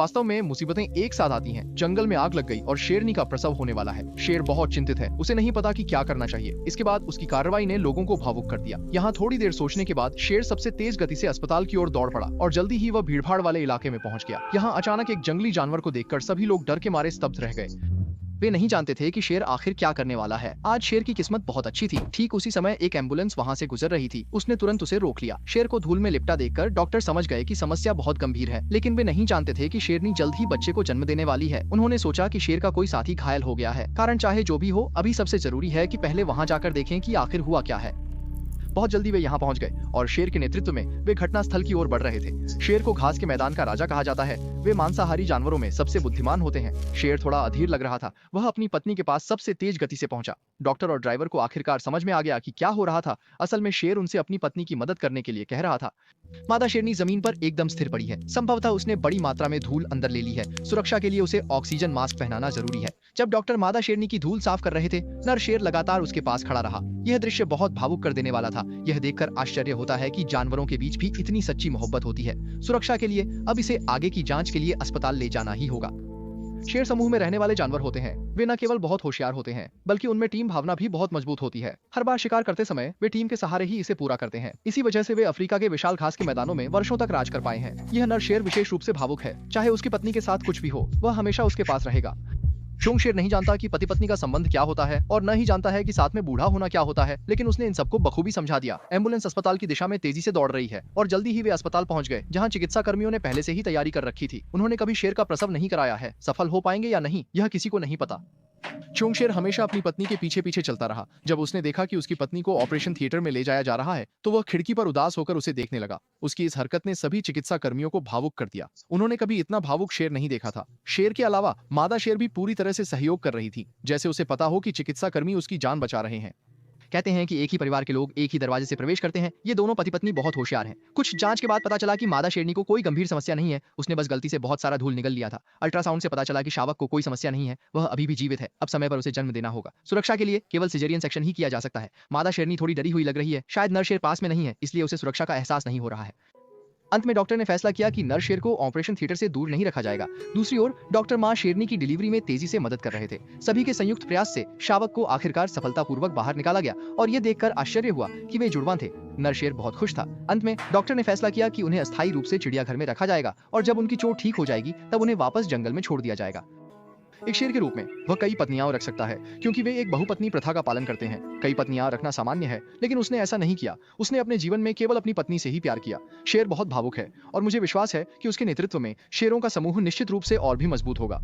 वास्तव में मुसीबतें एक साथ आती हैं। जंगल में आग लग गई और शेरनी का प्रसव होने वाला है। शेर बहुत चिंतित है, उसे नहीं पता कि क्या करना चाहिए। इसके बाद उसकी कार्रवाई ने लोगों को भावुक कर दिया। यहाँ थोड़ी देर सोचने के बाद शेर सबसे तेज गति से अस्पताल की ओर दौड़ पड़ा और जल्दी ही वह भीड़भाड़ वाले इलाके में पहुंच गया। यहाँ अचानक एक जंगली जानवर को देखकर सभी लोग डर के मारे स्तब्ध रह गए। वे नहीं जानते थे कि शेर आखिर क्या करने वाला है। आज शेर की किस्मत बहुत अच्छी थी। ठीक उसी समय एक एम्बुलेंस वहां से गुजर रही थी। उसने तुरंत उसे रोक लिया। शेर को धूल में लिपटा देखकर डॉक्टर समझ गए कि समस्या बहुत गंभीर है, लेकिन वे नहीं जानते थे कि शेरनी जल्द ही बच्चे को जन्म देने वाली है। उन्होंने सोचा कि शेर का कोई साथी घायल हो गया है। कारण चाहे जो भी हो, अभी सबसे जरूरी है कि पहले वहां जाकर देखें कि आखिर हुआ क्या है। बहुत जल्दी वे यहाँ पहुंच गए और शेर के नेतृत्व में वे घटनास्थल की ओर बढ़ रहे थे। शेर को घास के मैदान का राजा कहा जाता है। वे मांसाहारी जानवरों में सबसे बुद्धिमान होते हैं। शेर थोड़ा अधीर लग रहा था। वह अपनी पत्नी के पास सबसे तेज गति से पहुंचा। डॉक्टर और ड्राइवर को आखिरकार समझ में आ गया कि क्या हो रहा था। असल में शेर उनसे अपनी पत्नी की मदद करने के लिए कह रहा था। मादा शेरनी जमीन पर एकदम स्थिर पड़ी है। संभवतः उसने बड़ी मात्रा में धूल अंदर ले ली है। सुरक्षा के लिए उसे ऑक्सीजन मास्क पहनाना जरूरी है। जब डॉक्टर मादा शेरनी की धूल साफ कर रहे थे, नर शेर लगातार उसके पास खड़ा रहा। यह दृश्य बहुत भावुक कर देने वाला था। यह देखकर आश्चर्य होता है कि जानवरों के बीच भी इतनी सच्ची मोहब्बत होती है। सुरक्षा के लिए अब इसे आगे की जांच के लिए अस्पताल ले जाना ही होगा। शेर समूह में रहने वाले जानवर होते हैं। वे न केवल बहुत होशियार होते हैं, बल्कि उनमें टीम भावना भी बहुत मजबूत होती है। हर बार शिकार करते समय वे टीम के सहारे ही इसे पूरा करते हैं। इसी वजह से वे अफ्रीका के विशाल घास के मैदानों में वर्षों तक राज कर पाए हैं। यह नर शेर विशेष रूप से भावुक है। चाहे उसकी पत्नी के साथ कुछ भी हो, वह हमेशा उसके पास रहेगा। चुंग शेर नहीं जानता कि पति पत्नी का संबंध क्या होता है और न ही जानता है कि साथ में बूढ़ा होना क्या होता है, लेकिन उसने इन सबको बखूबी समझा दिया। एम्बुलेंस अस्पताल की दिशा में तेजी से दौड़ रही है और जल्दी ही वे अस्पताल पहुंच गए, जहां चिकित्सा कर्मियों ने पहले से ही तैयारी कर रखी थी। उन्होंने कभी शेर का प्रसव नहीं कराया है। सफल हो पाएंगे या नहीं, यह किसी को नहीं पता। चुंग शेर हमेशा अपनी पत्नी के पीछे पीछे चलता रहा। जब उसने देखा कि उसकी पत्नी को ऑपरेशन थिएटर में ले जाया जा रहा है, तो वह खिड़की पर उदास होकर उसे देखने लगा। उसकी इस हरकत ने सभी चिकित्सा कर्मियों को भावुक कर दिया। उन्होंने कभी इतना भावुक शेर नहीं देखा था। शेर के अलावा मादा शेर भी पूरी तरह से सहयोग कर रही थी, जैसे उसे पता हो कि चिकित्सा कर्मी उसकी जान बचा रहे हैं। कहते हैं कि एक ही परिवार के लोग एक ही दरवाजे से प्रवेश करते हैं। ये दोनों पति पत्नी बहुत होशियार हैं। कुछ जांच के बाद पता चला कि मादा शेरनी को कोई गंभीर समस्या नहीं है। उसने बस गलती से बहुत सारा धूल निगल लिया था। अल्ट्रासाउंड से पता चला कि शावक को कोई समस्या नहीं है, वह अभी भी जीवित है। अब समय पर उसे जन्म देना होगा। सुरक्षा के लिए केवल सिजेरियन सेक्शन ही किया जा सकता है। मादा शेरनी थोड़ी डरी हुई लग रही है। शायद नर शेर पास में नहीं है, इसलिए उसे सुरक्षा का एहसास नहीं हो रहा है। अंत में डॉक्टर ने फैसला किया कि नर शेर को ऑपरेशन थिएटर से दूर नहीं रखा जाएगा। दूसरी ओर डॉक्टर मां शेरनी की डिलीवरी में तेजी से मदद कर रहे थे। सभी के संयुक्त प्रयास से शावक को आखिरकार सफलतापूर्वक बाहर निकाला गया और यह देखकर आश्चर्य हुआ कि वे जुड़वां थे। नर शेर बहुत खुश था। अंत में डॉक्टर ने फैसला किया कि उन्हें अस्थायी रूप से चिड़ियाघर में रखा जाएगा और जब उनकी चोट ठीक हो जाएगी तब उन्हें वापस जंगल में छोड़ दिया जाएगा। एक शेर के रूप में वह कई पत्नियां रख सकता है, क्योंकि वे एक बहुपत्नी प्रथा का पालन करते हैं। कई पत्नियां रखना सामान्य है, लेकिन उसने ऐसा नहीं किया। उसने अपने जीवन में केवल अपनी पत्नी से ही प्यार किया। शेर बहुत भावुक है और मुझे विश्वास है कि उसके नेतृत्व में शेरों का समूह निश्चित रूप से और भी मजबूत होगा।